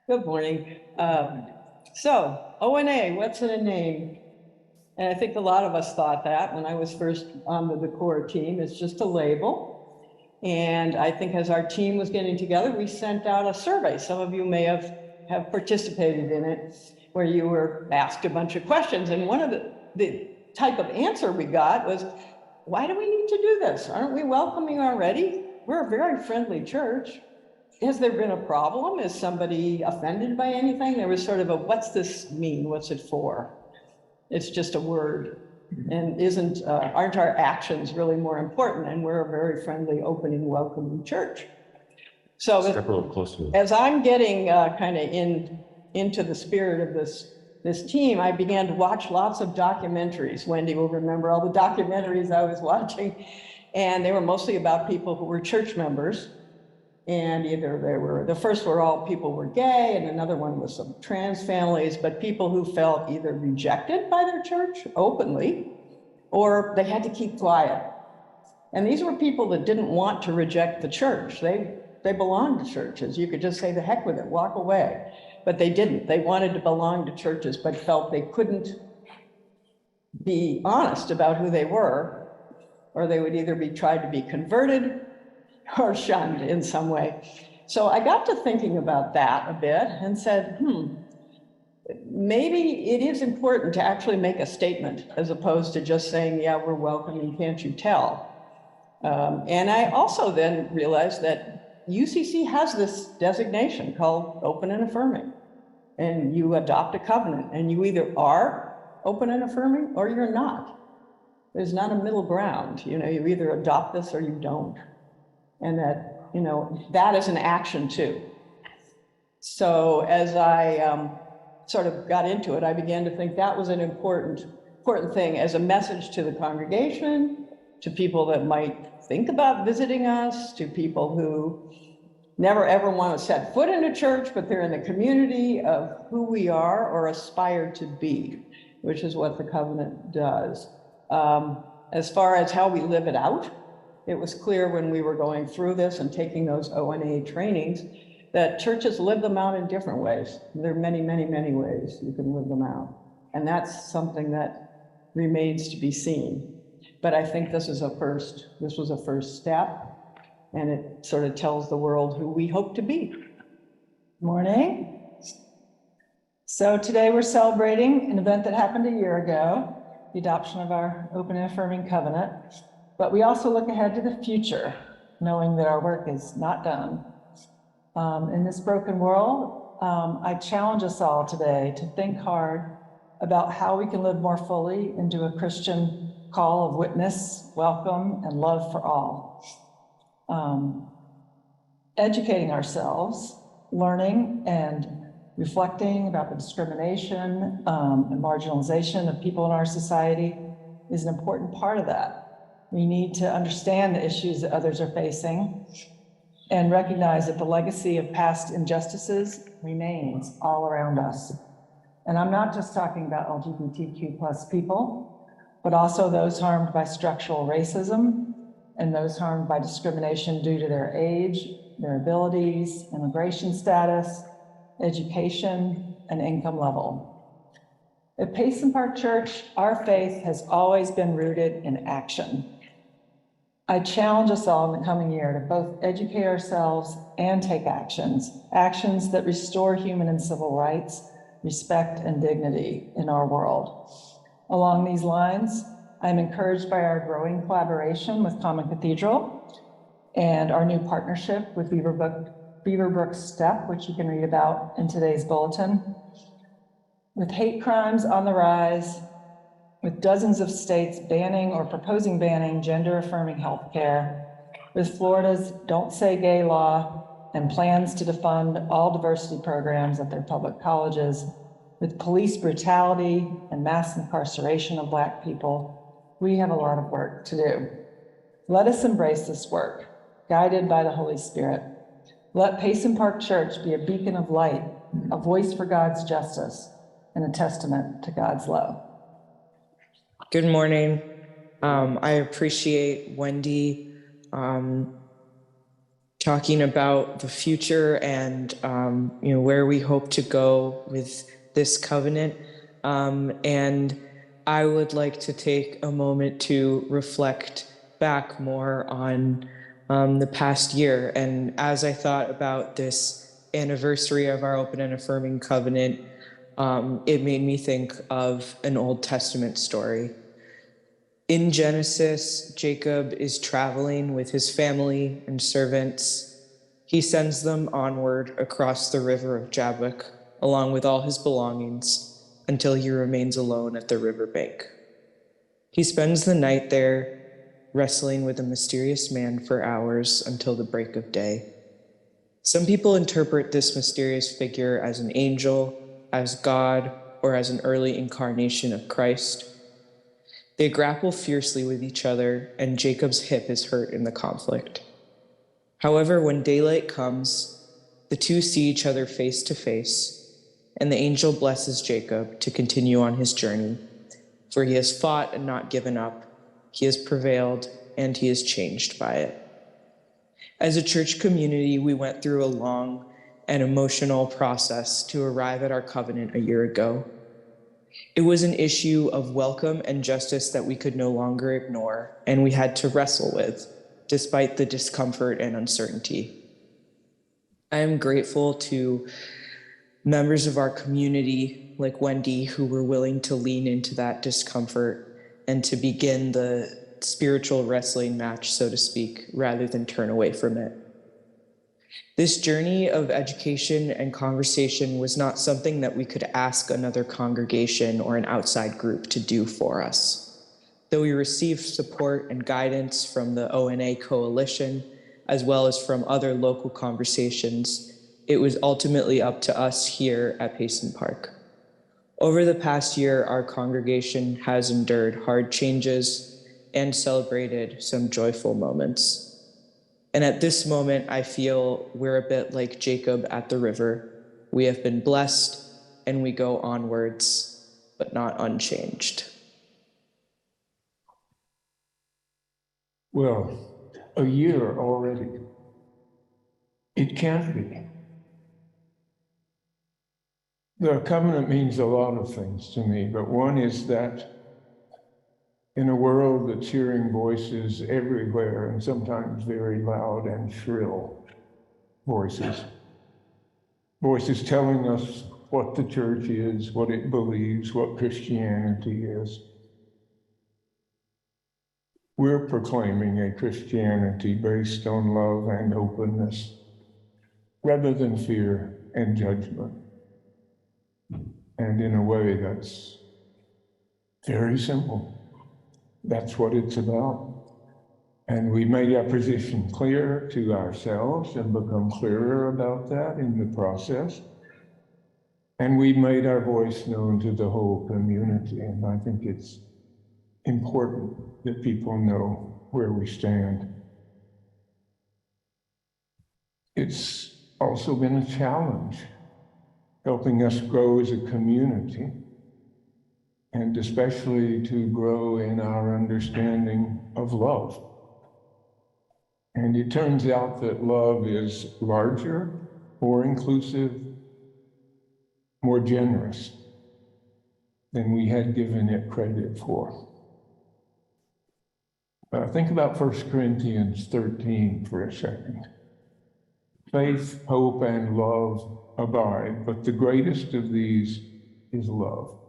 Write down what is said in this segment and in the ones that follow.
Good morning. So, ONA, what's in a name? And I think a lot of us thought that when I was first on the core team, it's just a label. And I think as our team was getting together, we sent out a survey. Some of you may have participated in it, where you were asked a bunch of questions. And one of the type of answer we got was, why do we need to do this? Aren't we welcoming already? We're a very friendly church. Has there been a problem? Is somebody offended by anything? There was sort of a, what's this mean? What's it for? It's just a word. And aren't our actions really more important? And we're a very friendly, opening, welcoming church. So Step a little closer. As I'm getting kind of into the spirit of this team, I began to watch lots of documentaries. Wendy will remember all the documentaries I was watching. And they were mostly about people who were church members. And either the first were all people were gay, and another one was some trans families, but people who felt either rejected by their church openly, or they had to keep quiet. And these were people that didn't want to reject the church. They belonged to churches. You could just say, the heck with it, walk away. But they didn't. They wanted to belong to churches, but felt they couldn't be honest about who they were, or they would either be tried to be converted or shunned in some way. So I got to thinking about that a bit and said, maybe it is important to actually make a statement as opposed to just saying, yeah, we're welcoming, can't you tell? And I also then realized that UCC has this designation called open and affirming. And you adopt a covenant, and you either are open and affirming or you're not. There's not a middle ground. You either adopt this or you don't. And that is an action too. So as I sort of got into it, I began to think that was an important thing as a message to the congregation, to people that might think about visiting us, to people who never ever want to set foot in a church, but they're in the community of who we are or aspire to be, which is what the covenant does. As far as how we live it out, it was clear when we were going through this and taking those ONA trainings that churches live them out in different ways. There are many, many, many ways you can live them out. And that's something that remains to be seen. But I think this was a first step, and it sort of tells the world who we hope to be. Morning. So today we're celebrating an event that happened a year ago, the adoption of our open and affirming covenant. But we also look ahead to the future, knowing that our work is not done. In this broken world, I challenge us all today to think hard about how we can live more fully into a Christian call of witness, welcome, and love for all. Educating ourselves, learning and reflecting about the discrimination and marginalization of people in our society is an important part of that. We need to understand the issues that others are facing and recognize that the legacy of past injustices remains all around us. And I'm not just talking about LGBTQ+ people, but also those harmed by structural racism and those harmed by discrimination due to their age, their abilities, immigration status, education, and income level. At Payson Park Church, our faith has always been rooted in action. I challenge us all in the coming year to both educate ourselves and take actions that restore human and civil rights, respect, and dignity in our world. Along these lines, I'm encouraged by our growing collaboration with Common Cathedral and our new partnership with Beaverbrook STEP, which you can read about in today's bulletin. With hate crimes on the rise, with dozens of states banning or proposing banning gender-affirming healthcare, with Florida's Don't Say Gay law and plans to defund all diversity programs at their public colleges, with police brutality and mass incarceration of Black people, we have a lot of work to do. Let us embrace this work, guided by the Holy Spirit. Let Payson Park Church be a beacon of light, a voice for God's justice, and a testament to God's love. Good morning. I appreciate Wendy talking about the future and where we hope to go with this covenant. And I would like to take a moment to reflect back more on the past year. And as I thought about this anniversary of our open and affirming covenant, it made me think of an Old Testament story. In Genesis, Jacob is traveling with his family and servants. He sends them onward across the river of Jabbok, along with all his belongings, until he remains alone at the riverbank. He spends the night there, wrestling with a mysterious man for hours until the break of day. Some people interpret this mysterious figure as an angel, as God, or as an early incarnation of Christ. They grapple fiercely with each other, and Jacob's hip is hurt in the conflict. However, when daylight comes, the two see each other face to face, and the angel blesses Jacob to continue on his journey, for he has fought and not given up, he has prevailed, and he is changed by it. As a church community, we went through a long and emotional process to arrive at our covenant a year ago. It was an issue of welcome and justice that we could no longer ignore, and we had to wrestle with, despite the discomfort and uncertainty. I am grateful to members of our community, like Wendy, who were willing to lean into that discomfort and to begin the spiritual wrestling match, so to speak, rather than turn away from it. This journey of education and conversation was not something that we could ask another congregation or an outside group to do for us. Though we received support and guidance from the ONA Coalition, as well as from other local conversations, it was ultimately up to us here at Payson Park. Over the past year, our congregation has endured hard changes and celebrated some joyful moments. And at this moment, I feel we're a bit like Jacob at the river. We have been blessed and we go onwards, but not unchanged. Well, a year already. It can't be. The covenant means a lot of things to me, but one is that in a world that's hearing voices everywhere, and sometimes very loud and shrill voices telling us what the church is, what it believes, what Christianity is. We're proclaiming a Christianity based on love and openness, rather than fear and judgment. And in a way that's very simple. That's what it's about. And we made our position clear to ourselves and become clearer about that in the process. And we made our voice known to the whole community. And I think it's important that people know where we stand. It's also been a challenge, helping us grow as a community, and especially to grow in our understanding of love. And it turns out that love is larger, more inclusive, more generous than we had given it credit for. Think about 1 Corinthians 13 for a second. Faith, hope, and love abide, but the greatest of these is love.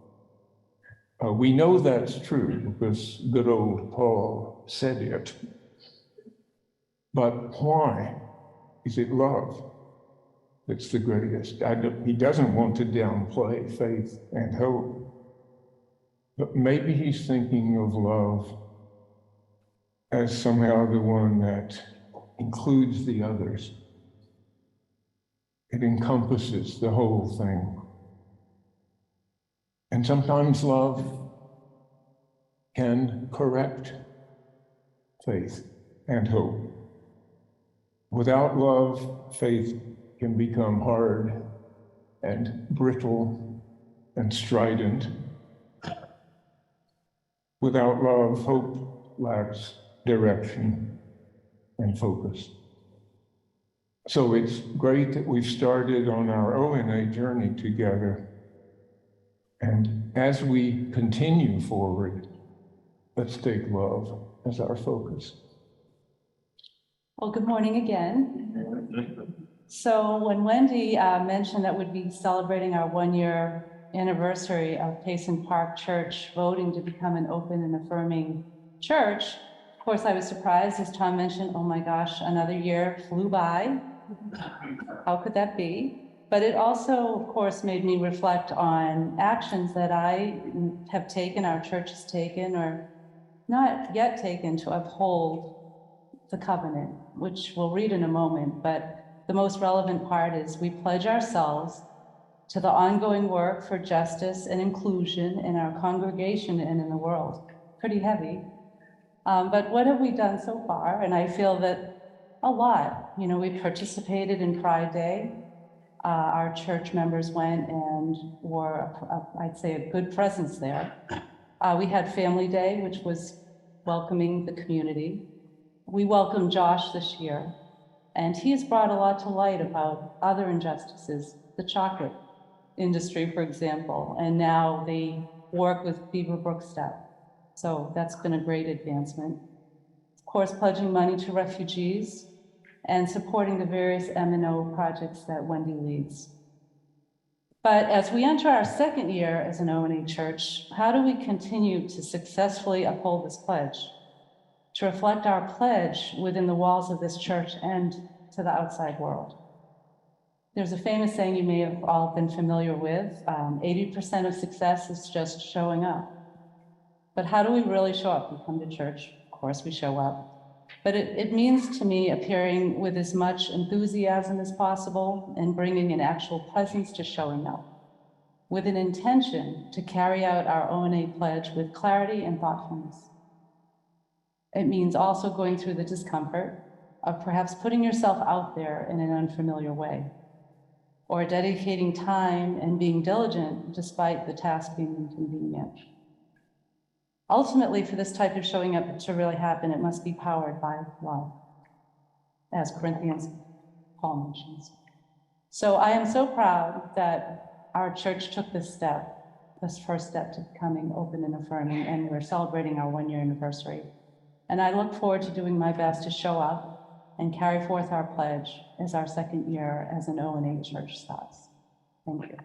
We know that's true because good old Paul said it. But why is it love that's the greatest? He doesn't want to downplay faith and hope, but maybe he's thinking of love as somehow the one that includes the others. It encompasses the whole thing. And sometimes love can correct faith and hope. Without love, faith can become hard and brittle and strident. Without love, hope lacks direction and focus. So it's great that we've started on our ONA journey together. And as we continue forward, let's take love as our focus. Well, good morning again. So when Wendy mentioned that we'd be celebrating our 1-year anniversary of Payson Park Church voting to become an open and affirming church, of course, I was surprised, as Tom mentioned, oh my gosh, another year flew by. How could that be? But it also, of course, made me reflect on actions that I have taken, our church has taken, or not yet taken to uphold the covenant, which we'll read in a moment. But the most relevant part is we pledge ourselves to the ongoing work for justice and inclusion in our congregation and in the world. Pretty heavy. But what have we done so far? And I feel that a lot. You know, we participated in Pride Day. Our church members went and were, I'd say, a good presence there. We had Family Day, which was welcoming the community. We welcomed Josh this year, and he has brought a lot to light about other injustices, the chocolate industry, for example, and now the work with Beaverbrook Step. So that's been a great advancement. Of course, pledging money to refugees and supporting the various M&O projects that Wendy leads. But as we enter our second year as an ONA church, how do we continue to successfully uphold this pledge? To reflect our pledge within the walls of this church and to the outside world. There's a famous saying you may have all been familiar with, 80% of success is just showing up. But how do we really show up? We come to church, of course we show up. But it means to me appearing with as much enthusiasm as possible and bringing an actual presence to showing up, with an intention to carry out our ONA pledge with clarity and thoughtfulness. It means also going through the discomfort of perhaps putting yourself out there in an unfamiliar way, or dedicating time and being diligent despite the task being inconvenient. Ultimately, for this type of showing up to really happen, it must be powered by love, as Corinthians Paul mentions. So I am so proud that our church took this step, this first step to becoming open and affirming, and we're celebrating our 1-year anniversary. And I look forward to doing my best to show up and carry forth our pledge as our second year as an ONA church starts. Thank you.